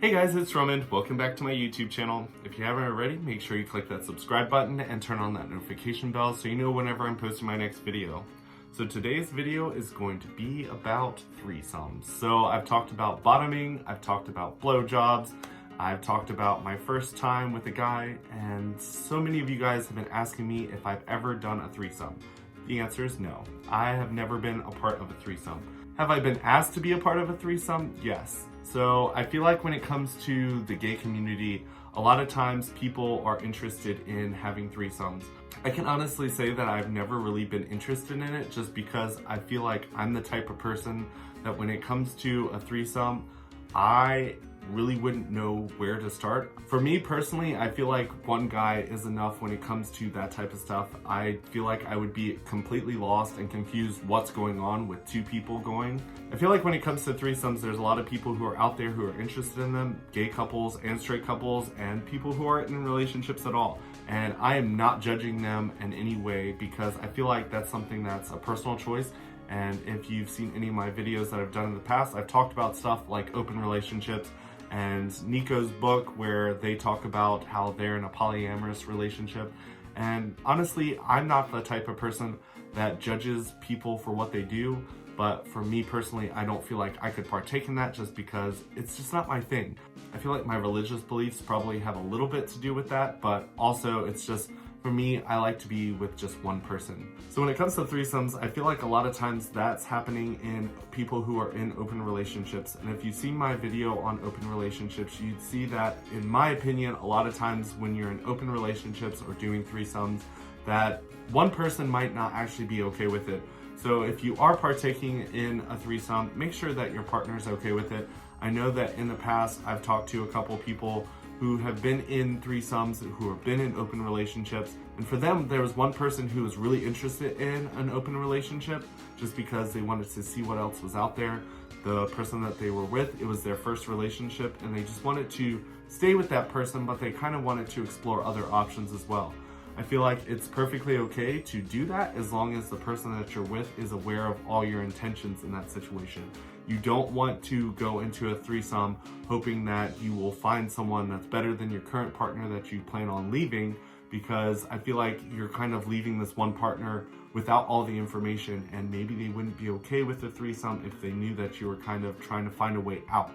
Hey guys, it's Drummond. Welcome back to my YouTube channel. If you haven't already, make sure you click that subscribe button and turn on that notification bell so you know whenever I'm posting my next video. So today's video is going to be about threesomes. So I've talked about bottoming, I've talked about blowjobs, I've talked about my first time with a guy, and so many of you guys have been asking me if I've ever done a threesome. The answer is no. I have never been a part of a threesome. Have I been asked to be a part of a threesome? Yes. So I feel like when it comes to the gay community, a lot of times people are interested in having threesomes. I can honestly say that I've never really been interested in it just because I feel like I'm the type of person that when it comes to a threesome, I really wouldn't know where to start. For me personally, I feel like one guy is enough when it comes to that type of stuff. I feel like I would be completely lost and confused what's going on with two people going. I feel like when it comes to threesomes, there's a lot of people who are out there who are interested in them, gay couples and straight couples, and people who aren't in relationships at all. And I am not judging them in any way because I feel like that's something that's a personal choice. And if you've seen any of my videos that I've done in the past, I've talked about stuff like open relationships and Nico's book where they talk about how they're in a polyamorous relationship. And honestly, I'm not the type of person that judges people for what they do, but for me personally, I don't feel like I could partake in that just because it's just not my thing. I feel like my religious beliefs probably have a little bit to do with that, but also it's just, for me, I like to be with just one person. So when it comes to threesomes, I feel like a lot of times that's happening in people who are in open relationships. And if you've seen my video on open relationships, you'd see that, in my opinion, a lot of times when you're in open relationships or doing threesomes, that one person might not actually be okay with it. So if you are partaking in a threesome, make sure that your partner's okay with it. I know that in the past, I've talked to a couple people who have been in threesomes, who have been in open relationships. And for them, there was one person who was really interested in an open relationship just because they wanted to see what else was out there. The person that they were with, it was their first relationship and they just wanted to stay with that person, but they kind of wanted to explore other options as well. I feel like it's perfectly okay to do that as long as the person that you're with is aware of all your intentions in that situation. You don't want to go into a threesome hoping that you will find someone that's better than your current partner that you plan on leaving, because I feel like you're kind of leaving this one partner without all the information, and maybe they wouldn't be okay with the threesome if they knew that you were kind of trying to find a way out.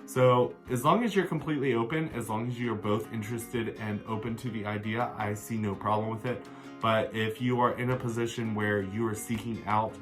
So as long as you're completely open, as long as you're both interested and open to the idea, I see no problem with it. But if you are in a position where you are seeking out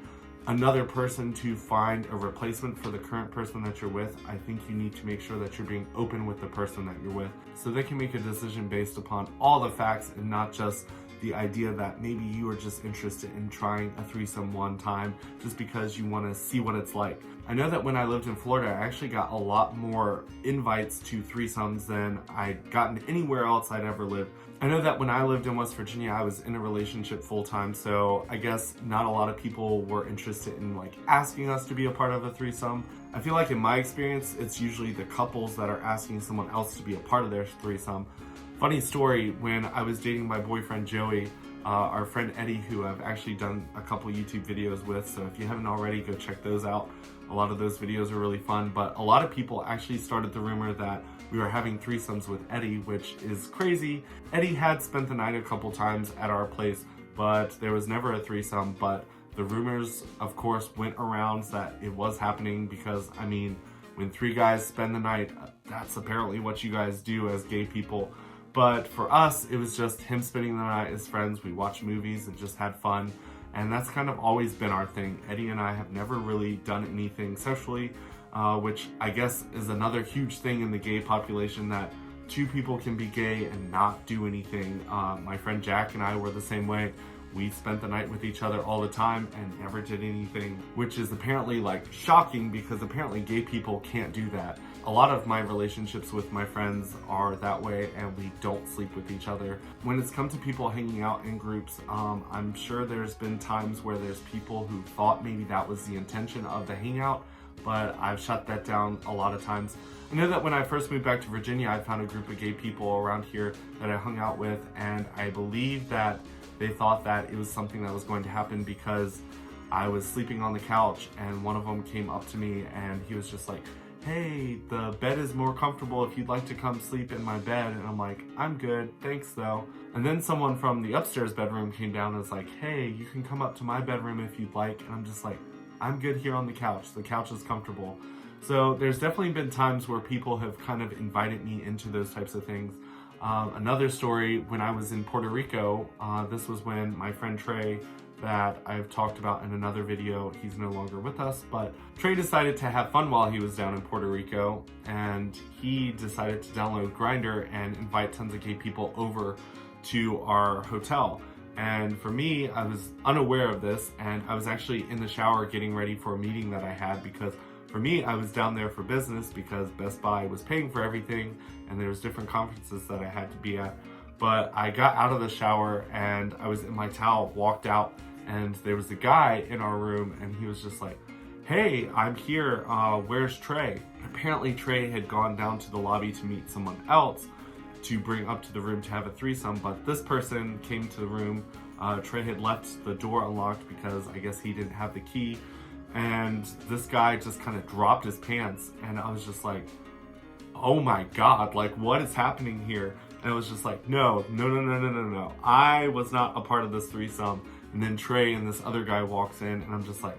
another person to find a replacement for the current person that you're with, I think you need to make sure that you're being open with the person that you're with so they can make a decision based upon all the facts and not just the idea that maybe you are just interested in trying a threesome one time just because you want to see what it's like. I know that when I lived in Florida, I actually got a lot more invites to threesomes than I'd gotten anywhere else I'd ever lived. I know that when I lived in West Virginia, I was in a relationship full-time, so I guess not a lot of people were interested in like asking us to be a part of a threesome. I feel like in my experience, it's usually the couples that are asking someone else to be a part of their threesome. Funny story, when I was dating my boyfriend Joey, our friend Eddie, who I've actually done a couple YouTube videos with, so if you haven't already, go check those out. A lot of those videos are really fun, but a lot of people actually started the rumor that we were having threesomes with Eddie, which is crazy. Eddie had spent the night a couple times at our place, but there was never a threesome. But the rumors, of course, went around that it was happening because, I mean, when three guys spend the night, that's apparently what you guys do as gay people. But for us, it was just him spending the night as friends. We watched movies and just had fun. And that's kind of always been our thing. Eddie and I have never really done anything sexually, which I guess is another huge thing in the gay population, that two people can be gay and not do anything. My friend Jack and I were the same way. We spent the night with each other all the time and never did anything, which is apparently like shocking because apparently gay people can't do that. A lot of my relationships with my friends are that way and we don't sleep with each other. When it's come to people hanging out in groups, I'm sure there's been times where there's people who thought maybe that was the intention of the hangout, but I've shut that down a lot of times. I know that when I first moved back to Virginia, I found a group of gay people around here that I hung out with, and I believe that they thought that it was something that was going to happen because I was sleeping on the couch and one of them came up to me and he was just like, hey, the bed is more comfortable if you'd like to come sleep in my bed. And I'm like, I'm good, thanks though. And then someone from the upstairs bedroom came down and was like, hey, you can come up to my bedroom if you'd like. And I'm just like, I'm good here on the couch. The couch is comfortable. So there's definitely been times where people have kind of invited me into those types of things. Another story, when I was in Puerto Rico, this was when my friend Trey, that I've talked about in another video, he's no longer with us, but Trey decided to have fun while he was down in Puerto Rico, and he decided to download Grindr and invite tons of gay people over to our hotel. And for me, I was unaware of this, and I was actually in the shower getting ready for a meeting that I had, because for me, I was down there for business because Best Buy was paying for everything and there was different conferences that I had to be at. But I got out of the shower and I was in my towel, walked out, and there was a guy in our room and he was just like, hey, I'm here, where's Trey? Apparently Trey had gone down to the lobby to meet someone else to bring up to the room to have a threesome, but this person came to the room. Trey had left the door unlocked because I guess he didn't have the key. And this guy just kind of dropped his pants, and I was just like, oh my God, like what is happening here? And I was just like, no. I was not a part of this threesome. And then Trey and this other guy walks in, and I'm just like,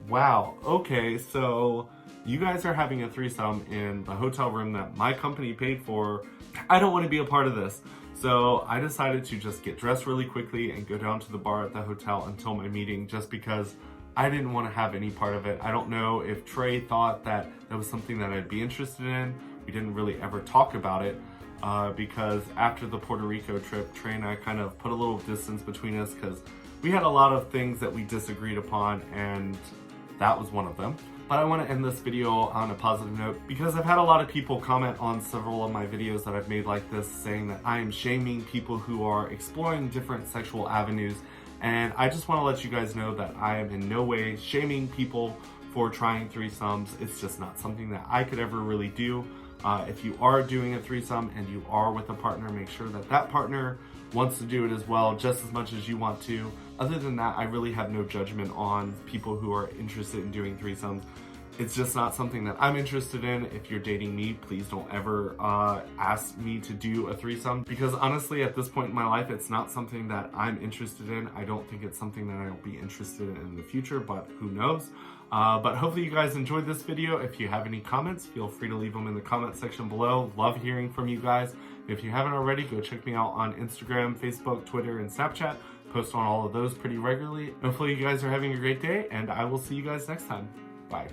wow, okay, so you guys are having a threesome in the hotel room that my company paid for. I don't want to be a part of this. So I decided to just get dressed really quickly and go down to the bar at the hotel until my meeting, just because I didn't want to have any part of it. I don't know if Trey thought that that was something that I'd be interested in. We didn't really ever talk about it because after the Puerto Rico trip, Trey and I kind of put a little distance between us because we had a lot of things that we disagreed upon, and that was one of them. But I want to end this video on a positive note because I've had a lot of people comment on several of my videos that I've made like this, saying that I am shaming people who are exploring different sexual avenues. And I just want to let you guys know that I am in no way shaming people for trying threesomes. It's just not something that I could ever really do. If you are doing a threesome and you are with a partner, make sure that that partner wants to do it as well, just as much as you want to. Other than that, I really have no judgment on people who are interested in doing threesomes. It's just not something that I'm interested in. If you're dating me, please don't ever ask me to do a threesome, because honestly, at this point in my life, it's not something that I'm interested in. I don't think it's something that I'll be interested in the future, but who knows? But hopefully you guys enjoyed this video. If you have any comments, feel free to leave them in the comment section below. Love hearing from you guys. If you haven't already, go check me out on Instagram, Facebook, Twitter, and Snapchat. Post on all of those pretty regularly. Hopefully you guys are having a great day, and I will see you guys next time. Bye.